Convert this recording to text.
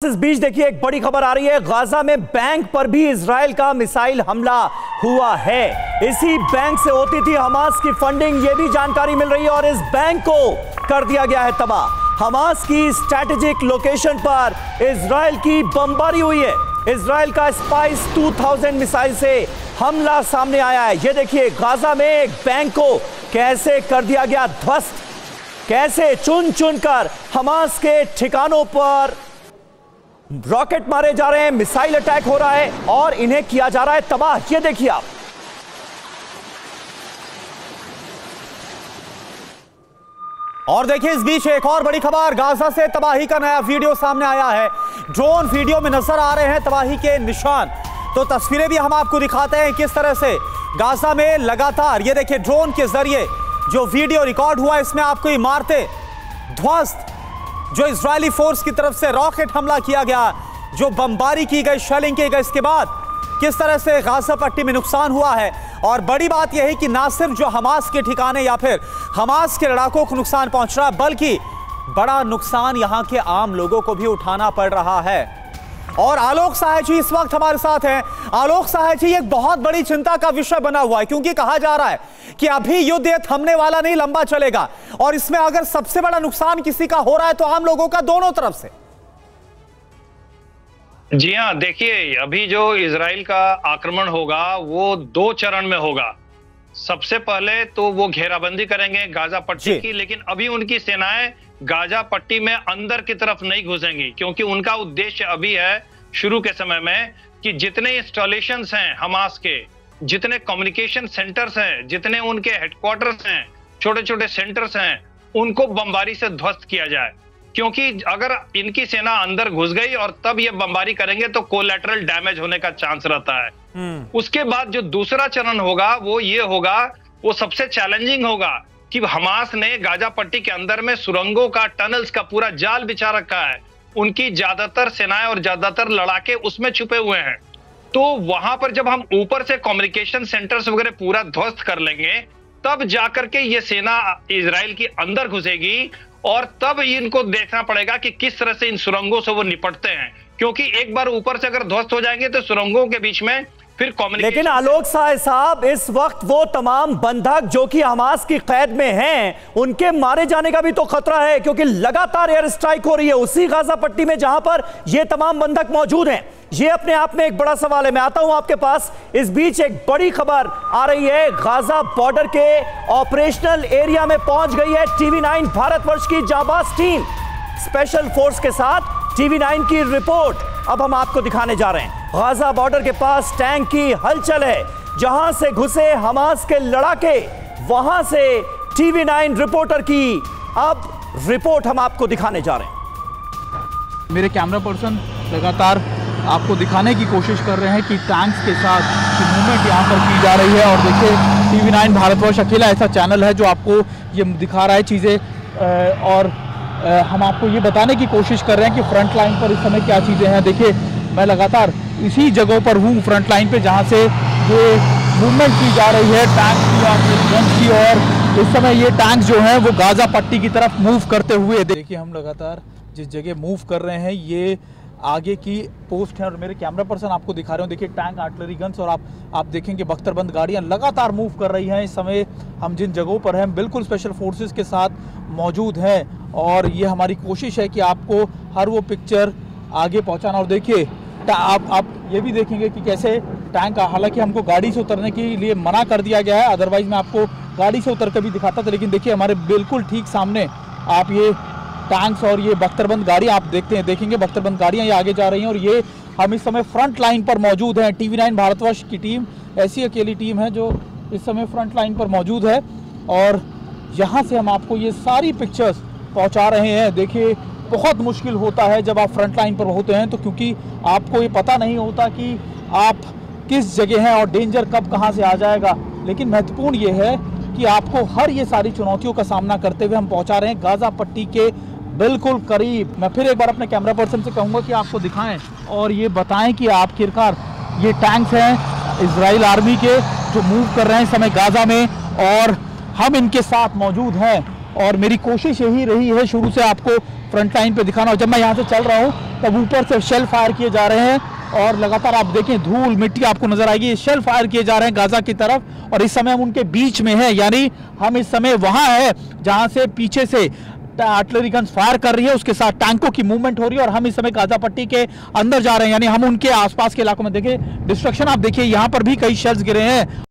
इस बीच देखिए एक बड़ी खबर आ रही है। गाजा में बैंक पर भी इजराइल का मिसाइल हमला हुआ है। इसी बैंक से होती थी हमास की फंडिंग, ये भी जानकारी मिल रही है और इस बैंक को कर दिया गया है तबाह। हमास की स्ट्रैटेजिक लोकेशन पर इजराइल की बमबारी हुई है। इजराइल का स्पाइस 2000 मिसाइल से हमला सामने आया है। ये देखिए गाजा में एक बैंक को कैसे कर दिया गया ध्वस्त, कैसे चुन चुन कर हमास के ठिकानों पर रॉकेट मारे जा रहे हैं, मिसाइल अटैक हो रहा है और इन्हें किया जा रहा है तबाह। ये देखिए आप। और देखिए इस बीच एक और बड़ी खबर, गाजा से तबाही का नया वीडियो सामने आया है। ड्रोन वीडियो में नजर आ रहे हैं तबाही के निशान। तो तस्वीरें भी हम आपको दिखाते हैं किस तरह से गाजा में लगातार, ये देखिए ड्रोन के जरिए जो वीडियो रिकॉर्ड हुआ, इसमें आपको इमारतें ध्वस्त, जो इजरायली फोर्स की तरफ से रॉकेट हमला किया गया, जो बमबारी की गई, शेलिंग की गई, इसके बाद किस तरह से गाजा पट्टी में नुकसान हुआ है। और बड़ी बात यह है कि ना सिर्फ जो हमास के ठिकाने या फिर हमास के लड़ाकों को नुकसान पहुंच रहा है, बल्कि बड़ा नुकसान यहां के आम लोगों को भी उठाना पड़ रहा है। और आलोक सहाय जी इस वक्त हमारे साथ हैं। आलोक सहाय जी, एक बहुत बड़ी चिंता का विषय बना हुआ है, क्योंकि कहा जा रहा है कि अभी युद्ध ये थमने वाला नहीं, लंबा चलेगा। और इसमें अगर सबसे बड़ा नुकसान किसी का हो रहा है तो आम लोगों का, दोनों तरफ से। जी हाँ, देखिए अभी जो इजराइल का आक्रमण होगा वो 2 चरण में होगा। सबसे पहले तो वो घेराबंदी करेंगे गाजा पट्टी की, लेकिन अभी उनकी सेनाएं गाजा पट्टी में अंदर की तरफ नहीं घुसेंगी, क्योंकि उनका उद्देश्य अभी है शुरू के समय में कि जितने इंस्टॉलेशंस हैं हमास के, जितने कम्युनिकेशन सेंटर्स हैं, जितने उनके हेडक्वार्टर्स हैं, छोटे छोटे सेंटर्स हैं, उनको बमबारी से ध्वस्त किया जाए। क्योंकि अगर इनकी सेना अंदर घुस गई और तब ये बमबारी करेंगे तो कोलैटरल डैमेज होने का चांस रहता है। उसके बाद जो दूसरा चरण होगा वो ये होगा, वो सबसे चैलेंजिंग होगा कि हमास ने गाजा पट्टी के अंदर में सुरंगों का, टनल्स का पूरा जाल बिछा रखा है। उनकी ज्यादातर सेनाएं और ज्यादातर लड़ाके उसमें छुपे हुए हैं। तो वहां पर जब हम ऊपर से कम्युनिकेशन सेंटर्स वगैरह पूरा ध्वस्त कर लेंगे, तब जाकर के ये सेना इजराइल की अंदर घुसेगी और तब इनको देखना पड़ेगा कि किस तरह से इन सुरंगों से वो निपटते हैं। क्योंकि एक बार ऊपर से अगर ध्वस्त हो जाएंगे तो सुरंगों के बीच में फिर कम्युनिकेशन। लेकिन आलोक सहाय साहब, इस वक्त वो तमाम बंधक जो कि हमास की कैद में हैं, उनके मारे जाने का भी तो खतरा है, क्योंकि लगातार एयर स्ट्राइक हो रही है उसी गाजा पट्टी में जहां पर ये तमाम बंधक मौजूद हैं। ये अपने आप में एक बड़ा सवाल है। मैं आता हूं आपके पास। इस बीच एक बड़ी खबर आ रही है, गाजा बॉर्डर के ऑपरेशनल एरिया में पहुंच गई है TV9 भारतवर्ष की जाबाज टीम। स्पेशल फोर्स के साथ TV9 की रिपोर्ट अब हम आपको दिखाने जा रहे हैं। गाजा बॉर्डर के पास टैंक की हलचल है, जहां से घुसे हमास के लड़ाके, वहां से TV9 रिपोर्टर की अब रिपोर्ट हम आपको दिखाने जा रहे हैं। मेरे कैमरा पर्सन लगातार आपको दिखाने की कोशिश कर रहे हैं कि टैंक्स के साथ मूवमेंट यहाँ पर की जा रही है। और देखिए TV9 भारतवर्ष अकेला ऐसा चैनल है जो आपको ये दिखा रहा है चीज़ें, और हम आपको ये बताने की कोशिश कर रहे हैं कि फ्रंट लाइन पर इस समय क्या चीज़ें हैं। देखिए मैं लगातार इसी जगह पर हूँ, फ्रंट लाइन पे, जहाँ से ये मूवमेंट की जा रही है टैंक की और गन की। और इस समय ये टैंक जो हैं वो गाजा पट्टी की तरफ मूव करते हुए, देखिए हम लगातार जिस जगह मूव कर रहे हैं ये आगे की पोस्ट है और मेरे कैमरा पर्सन आपको दिखा रहे हो। देखिए टैंक, आर्टिलरी गन्स, और आप देखेंगे बख्तरबंद गाड़ियां लगातार मूव कर रही हैं। इस समय हम जिन जगहों पर हैं बिल्कुल स्पेशल फोर्सेस के साथ मौजूद हैं और ये हमारी कोशिश है कि आपको हर वो पिक्चर आगे पहुंचाना। और देखिए आप ये भी देखेंगे कि कैसे टैंक, हालांकि हमको गाड़ी से उतरने के लिए मना कर दिया गया है, अदरवाइज मैं आपको गाड़ी से उतर कर भी दिखाता था। लेकिन देखिए हमारे बिल्कुल ठीक सामने आप ये टैंक्स और ये बख्तरबंद गाड़ी आप देखेंगे बख्तरबंद गाड़ियां ये आगे जा रही हैं। और ये हम इस समय फ्रंट लाइन पर मौजूद हैं। TV9 भारतवर्ष की टीम ऐसी अकेली टीम है जो इस समय फ्रंट लाइन पर मौजूद है और यहाँ से हम आपको ये सारी पिक्चर्स पहुँचा रहे हैं। देखिए बहुत मुश्किल होता है जब आप फ्रंट लाइन पर होते हैं, तो क्योंकि आपको ये पता नहीं होता कि आप किस जगह हैं और डेंजर कब कहाँ से आ जाएगा। लेकिन महत्वपूर्ण ये है कि आपको हर ये सारी चुनौतियों का सामना करते हुए हम पहुँचा रहे हैं गाजा पट्टी के बिल्कुल करीब। मैं फिर एक बार अपने कैमरा पर्सन से कहूँगा कि आपको दिखाएं और ये बताएं कि आखिरकार ये टैंक्स हैं इजराइल आर्मी के जो मूव कर रहे हैं इस समय गाजा में, और हम इनके साथ मौजूद हैं और मेरी कोशिश यही रही है शुरू से आपको फ्रंट लाइन पे दिखाना। और जब मैं यहाँ से चल रहा हूँ तब ऊपर से शेल फायर किए जा रहे हैं और लगातार आप देखें धूल मिट्टी आपको नजर आएगी, शेल फायर किए जा रहे हैं गाजा की तरफ। और इस समय हम उनके बीच में है, यानी हम इस समय वहां है जहां से पीछे से आर्टिलरी गन्स फायर कर रही है, उसके साथ टैंकों की मूवमेंट हो रही है और हम इस समय गाजा पट्टी के अंदर जा रहे हैं, यानी हम उनके आसपास के इलाकों में। देखिए डिस्ट्रक्शन आप देखिए, यहाँ पर भी कई शेल्स गिरे हैं